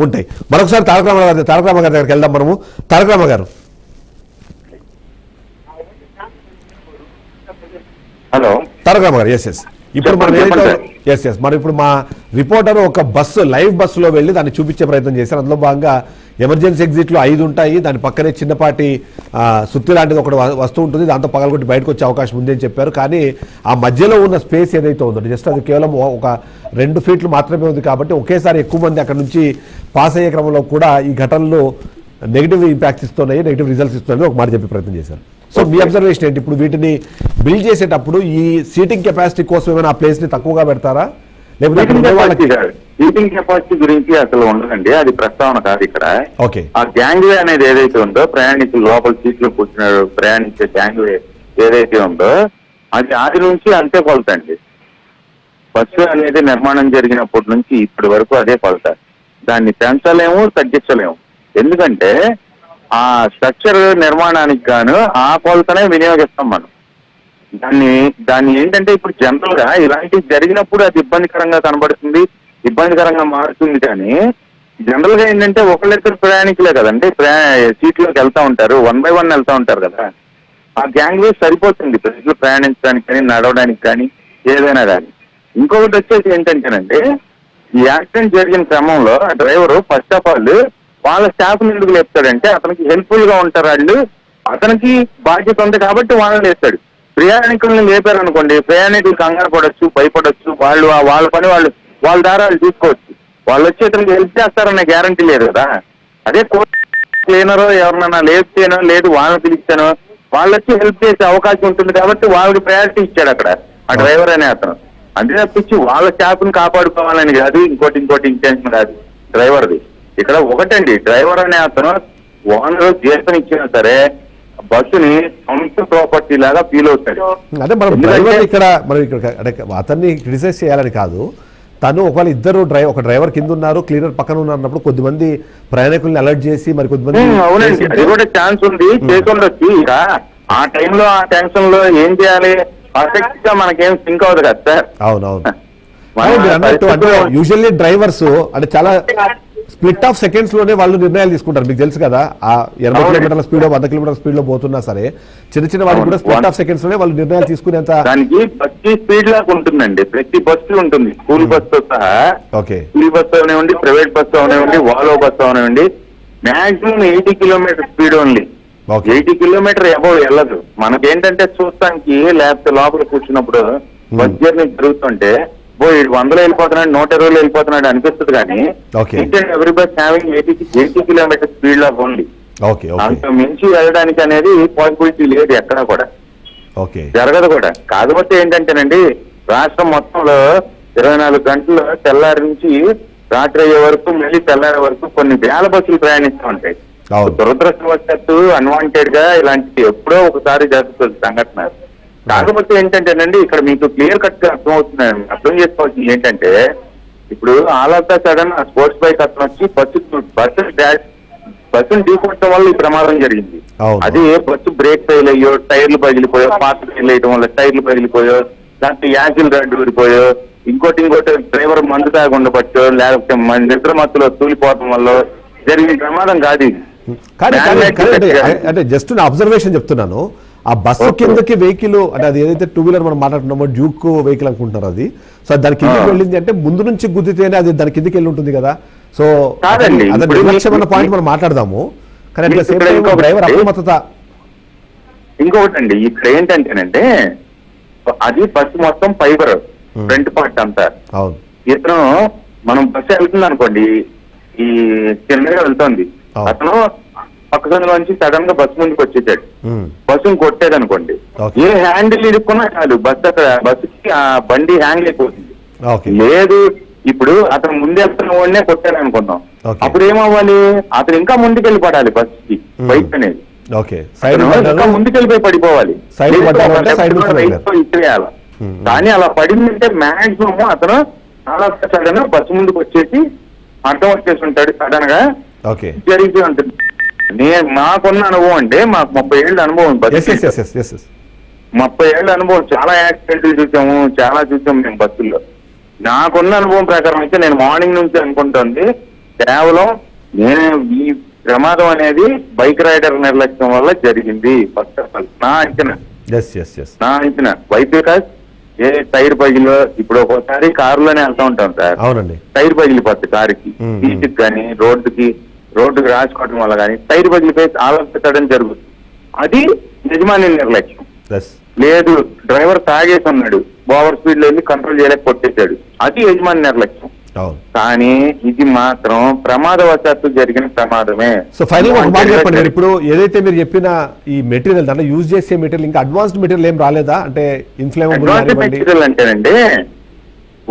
ఉంటాయి. మరొకసారి తారక రామారావు గారి దగ్గరికి వెళ్దాం మనము. తారక రామారావు గారు, హలో. తారక రామారావు గారు, ఎస్ ఇప్పుడు మనం ఇప్పుడు మా రిపోర్టర్ ఒక బస్సు లైవ్ బస్సులో వెళ్ళి దాన్ని చూపించే ప్రయత్నం చేశారు. అందులో భాగంగా ఎమర్జెన్సీ ఎగ్జిట్లు 5 ఉంటాయి, దాని పక్కనే చిన్నపాటి సుత్తి లాంటిది ఒకటి వస్తూ ఉంటుంది, దాంతో పగలగొట్టి బయటకు వచ్చే అవకాశం ఉంది అని చెప్పారు. కానీ ఆ మధ్యలో ఉన్న స్పేస్ ఏదైతే ఉందో జస్ట్ అది కేవలం ఒక 2 ఫీట్లు మాత్రమే ఉంది కాబట్టి ఒకేసారి ఎక్కువ మంది అక్కడ నుంచి పాస్ అయ్యే క్రమంలో కూడా ఈ ఘటనలు నెగిటివ్ ఇంపాక్ట్స్ ఇస్తున్నాయి, నెగిటివ్ రిజల్ట్స్ ఇస్తున్నాయి ఒక మాట చెప్పే ప్రయత్నం చేశారు. సో మీ అబ్జర్వేషన్ ఏంటి? ఇప్పుడు వీటిని బిల్డ్ చేసేటప్పుడు ఈ సీటింగ్ కెపాసిటీ కోసం ఏమైనా ఆ ప్లేస్ ని తక్కువగా పెడతారా, లేకపోతే సీటింగ్ కెపాసిటీ గురించి అసలు ఉండదండి, అది ప్రస్తావన కాదు ఇక్కడ. ఓకే, ఆ గ్యాంగ్ వే అనేది ఏదైతే ఉందో, ప్రయాణికులు లోపల సీట్లు కూర్చున్నారు ప్రయాణించే గ్యాంగ్ వే ఏదైతే ఉందో అది ఆది నుంచి అంతే కొలతండి. బస్సు అనేది నిర్మాణం జరిగినప్పటి నుంచి ఇప్పటి వరకు అదే కొలత. దాన్ని పెంచలేము, తగ్గించలేము. ఎందుకంటే ఆ స్ట్రక్చర్ నిర్మాణానికి గాను ఆ కొలతనే వినియోగిస్తాం మనం. దాన్ని ఏంటంటే ఇప్పుడు జనరల్ గా ఇలాంటివి జరిగినప్పుడు అది ఇబ్బందికరంగా కనబడుతుంది, ఇబ్బందికరంగా మారుతుంది. కానీ జనరల్ గా ఏంటంటే ఒకళ్ళిద్దరు ప్రయాణికులే కదండి సీట్లోకి వెళ్తా ఉంటారు, 1 by 1 వెళ్తా ఉంటారు కదా. ఆ గ్యాంగ్ వే సరిపోతుంది ప్రజలు ప్రయాణించడానికి కానీ, నడవడానికి కానీ, ఏదైనా కానీ. ఇంకొకటి వచ్చేసి ఏంటంటేనండి, ఈ యాక్సిడెంట్ జరిగిన క్రమంలో ఆ డ్రైవరు ఫస్ట్ ఆఫ్ ఆల్ వాళ్ళ స్టాఫ్ ఎందుకు లేపుతాడంటే అతనికి హెల్ప్ఫుల్ గా ఉంటారు వాళ్ళు, అతనికి బాధ్యత ఉంది కాబట్టి వాళ్ళని లేస్తాడు. ప్రయాణికులను లేపారనుకోండి, ప్రయాణికులు కంగారు పడొచ్చు, భయపడొచ్చు, వాళ్ళ పని వాళ్ళ దారాలు చూసుకోవచ్చు. వాళ్ళు వచ్చి ఇతనికి హెల్ప్ చేస్తారనే గ్యారంటీ లేదు కదా. అదే క్లీనరో ఎవరినైనా లేపితేనో లేదు వాళ్ళని పిలిచానో వాళ్ళు వచ్చి హెల్ప్ చేసే అవకాశం ఉంటుంది కాబట్టి వాళ్ళకి ప్రయారిటీ ఇచ్చాడు అక్కడ ఆ డ్రైవర్ అనే అతను. అంతే తప్పించి వాళ్ళ స్టాఫ్ని కాపాడుకోవాలని కాదు, ఇంకోటి ఇంటెన్షన్ కాదు డ్రైవర్ది. ఇక్కడ ఒకటండి, డ్రైవర్ అనే అతను ఓనర్ జీతం ఇచ్చినా సరే బస్సుని సొంత ప్రాపర్టీ లాగా ఫీల్ అవుతాడు. అంటే మనం అతన్ని క్రిటిసైజ్ చేయాలని కాదు, తను ఒకవేళ ఇద్దరు ఒక డ్రైవర్ కింద ఉన్నారు, క్లీనర్ పక్కన ఉన్నప్పుడు కొద్దిమంది ప్రయాణికుల్ని అలర్ట్ చేసి మరి కొద్దిమంది. అవునండి, అది కూడా ఛాన్స్ ఉంది, చేసి ఇక ఆ టైంలో ఆ టెన్షన్ లో ఏం చేయాలి పర్ఫెక్ట్ గా మనకేం సింక్ అవ్వదు కదా సార్. అవునవును, యూజువల్లీ డ్రైవర్స్ అంటే చాలా స్ప్లిట్ ఆఫ్ సెకండ్స్ లోనే వాళ్ళు నిర్ణయాలు తీసుకుంటారు. మీకు తెలుసు కదా, ఆ 80 కిలోమీటర్ల స్పీడ్ 100 కిలోమీటర్ల స్పీడ్ లో పోతున్నా సరే చిన్న వాళ్ళు కూడా స్ప్లిట్ ఆఫ్ సెకండ్స్ లోనే వాళ్ళు నిర్ణయాలు తీసుకునేంత. దానికి ప్రతి స్పీడ్ లాగా ఉంటుందండి, ప్రతి బస్సు ఉంటుంది, స్కూల్ బస్సు సహా. ఓకే, స్కూల్ బస్సు అవనివ్వండి, ప్రైవేట్ బస్సు అవనివ్వండి, వాల్వో బస్సు అవనివ్వండి, maximum 80 kilometre speed only. 80 kilometre above వెళ్ళదు. మనకేంటంటే చూస్తానికి లేకపోతే లోపల కూర్చున్నప్పుడు బస్ జర్నీ జరుగుతుంటే 100 వెళ్ళిపోతున్నాడు, 120 వెళ్ళిపోతున్నాడు అనిపిస్తుంది. కానీ every bus having 80 kilometre speed లో ఓన్లీ. అంత మించి వెళ్ళడానికి అనేది పాసిబిలిటీ లేదు ఎక్కడా కూడా, జరగదు కూడా. కాకపోతే ఏంటంటేనండి, రాష్ట్రం మొత్తంలో 24 గంటలు తెల్లారి నుంచి రాత్రి అయ్యే వరకు మళ్ళీ తెల్లారే వరకు కొన్ని వేల బస్సులు ప్రయాణిస్తూ ఉంటాయి. దురదృష్టవశాత్తు అన్వాంటెడ్ గా ఇలాంటి ఎప్పుడో ఒకసారి జరుగుతుంది సంఘటన. కాకపోతే ఏంటంటేనండి, ఇక్కడ మీకు క్లియర్ కట్ గా అర్థం చేసుకోవాల్సింది ఏంటంటే, ఇప్పుడు ఆల్ ఆఫ్ ద సడన్ ఆ స్పోర్ట్స్ బైక్ అతను వచ్చి బస్సును ఢీకొట్టడం వల్ల ఈ ప్రమాదం జరిగింది. అది బస్సు బ్రేక్ ఫెయిల్ అయ్యో, టైర్లు పగిలిపోయో, పాత ఫెయిల్ అయ్యడం వల్ల టైర్లు పగిలిపోయో, దాంట్లో యాక్సిల్ రాడ్ ఊరిపోయో, ఇంకోటి డ్రైవర్ మందు తాగి ఉండబట్టో, లేకపోతే నిద్ర మత్తులో తూలిపోవడం వల్ల జరిగిన ప్రమాదం కాదు ఇది. అంటే జస్ట్ నా అబ్జర్వేషన్ చెప్తున్నాను. ఆ బస్సు కిందకి వెహికల్ అంటే అది ఏదైతే 2 వీలర్ మనం మాట్లాడుతున్నామో డ్యూక్ వెహికల్ అనుకుంటున్నారు అది. సో దాని కిందకి వెళ్ళింది అంటే ముందు నుంచి గుద్దితేనే అది దాని కిందకి వెళ్ళి ఉంటుంది కదా. సో అదే నిర్లక్ష్యమైన పాయింట్ మనం మాట్లాడదాము. కానీ డ్రైవర్ అప్రమత్తత. ఇంకొకటి అండి, ఇక్కడ ఏంటంటేనంటే అది బస్సు మొత్తం ఫైబర్ ఫ్రంట్ పార్ట్ అంతా. ఇతను మనం బస్సు వెళ్తుంది అనుకోండి, ఈ చిన్నగా వెళ్తుంది, అతను పక్క నుంచి సడన్ గా బస్సు ముందుకు వచ్చేసాడు, బస్సును కొట్టేది అనుకోండి, ఏ హ్యాండిల్ ఇరుక్కున్నా చాలు బస్సుకి ఆ బండి హ్యాండిల్ అయిపోతుంది. లేదు ఇప్పుడు అతను ముందేస్తున్న వాడినే కొట్టాడు అనుకుందాం, అప్పుడు ఏమవ్వాలి, అతను ఇంకా ముందుకెళ్ళి పడాలి బస్సుకి, బైక్ అనేది ఇంకా ముందుకెళ్ళిపోయి పడిపోవాలి, ఇచ్చేయాలి. కానీ అలా పడిందంటే మాక్సిమం అతను చాలా సడన్ బస్సు ముందుకు వచ్చేసి అర్థం వచ్చేసి ఉంటాడు, సడన్ గా జరిగి ఉంటుంది. నాకున్న అనుభవం అంటే మాకు 30 ఏళ్ళ అనుభవం, 30 ఏళ్ళ అనుభవం, చాలా యాక్సిడెంట్లు చూసాము మేము బస్సుల్లో. నాకున్న అనుభవం ప్రకారం అయితే నేను మార్నింగ్ నుంచి అనుకుంటుంది కేవలం నేను ఈ ప్రమాదం అనేది బైక్ రైడర్ నిర్లక్ష్యం వల్ల జరిగింది. ఫస్ట్ ఆఫ్ ఆల్ నా అంచనా, ఎస్ ఎస్ ఎస్ నా అంచనా బైక్ బికాస్ ఏ టైర్ పగిలో ఇప్పుడు ఒక్కోసారి కారులోనే వెళ్తా ఉంటాం సార్, అవునండి టైర్ పగిలిపోద్ది కారుకి, సీటుకి కానీ రోడ్డుకి రాసుకోవడం వల్ల కానీ టైర్ పగిలిపోయి ఆలోచించడం జరుగుతుంది. అది యజమాని నిర్లక్ష్యం. ఎస్ లేదు డ్రైవర్ తాగేసి ఉన్నాడు, ఓవర్ స్పీడ్ లో వెళ్ళి కంట్రోల్ చేయలేక కొట్టేశాడు, అది యజమాని నిర్లక్ష్యం. అవును. కానీ ఇది మాత్రం ప్రమాదవశాత్తు జరిగిన ప్రమాదమే. సో ఫైనల్ ఒక మాట చెప్పండి, మీరు ఇప్పుడు ఏదైతే మీరు చెప్పిన ఈ మెటీరియల్ దాంట్లో యూజ్ చేసే మెటీరియల్ ఇంకా అడ్వాన్స్డ్ మెటీరియల్ ఏం రాలేదా? అంటే ఇన్ఫ్లేమబుల్ మెటీరియల్ అంటేనండి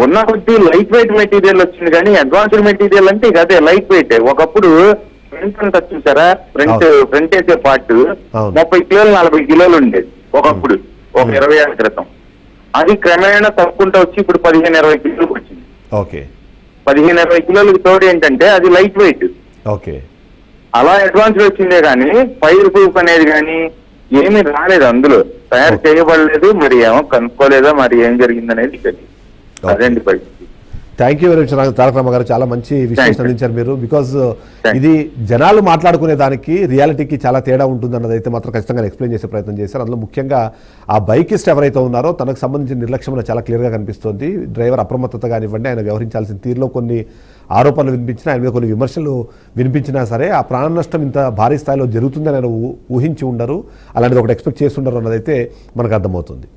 ఉన్న కొద్ది లైట్ వెయిట్ మెటీరియల్ వచ్చింది, కానీ అడ్వాన్స్డ్ మెటీరియల్ అంటే ఇక అదే లైట్ వెయిట్. ఒకప్పుడు ఫ్రంట్ అంతా చూసారా, ఫ్రంట్ వేసే పార్ట్ 30 కిలోలు 40 కిలోలు ఉండేది ఒకప్పుడు, ఒక 20 ఏళ్ల క్రితం. అది క్రమేణా తప్పుకుంటూ వచ్చి ఇప్పుడు 15-20 కిలోలకు వచ్చింది. ఓకే 15-20 కిలోలకు తోడు ఏంటంటే అది లైట్ వెయిట్. ఓకే అలా అడ్వాన్స్ వచ్చిందే కానీ ఫైర్ ప్రూఫ్ అనేది కానీ ఏమీ రాలేదు, అందులో తయారు చేయబడలేదు. మరి ఏమో కనుక్కోలేదా, మరి ఏం జరిగిందనేది తెలియదు. అదేంటి పరిస్థితి. Thank you very much Taraka Rama గారు, చాలా మంచి విశ్లేషణ అందించారు మీరు. బికాజ్ ఇది జనాలు మాట్లాడుకునే దానికి రియాలిటీకి చాలా తేడా ఉంటుంది అన్నది అయితే మాత్రం ఖచ్చితంగా ఎక్స్ప్లెయిన్ చేసే ప్రయత్నం చేశారు. అందులో ముఖ్యంగా ఆ బైకిస్ట్ ఎవరైతే ఉన్నారో తనకు సంబంధించిన నిర్లక్ష్యం చాలా క్లియర్గా కనిపిస్తుంది. డ్రైవర్ అప్రమత్తత కానివ్వండి, ఆయన వ్యవహరించాల్సిన తీరులో కొన్ని ఆరోపణలు వినిపించినా, ఆయన మీద కొన్ని విమర్శలు వినిపించినా సరే ఆ ప్రాణ నష్టం ఇంత భారీ స్థాయిలో జరుగుతుందని ఆయన ఊహించి ఉండరు, అలాంటిది ఒకటి ఎక్స్పెక్ట్ చేసి ఉండరు అన్నదైతే మనకు అర్థమవుతుంది.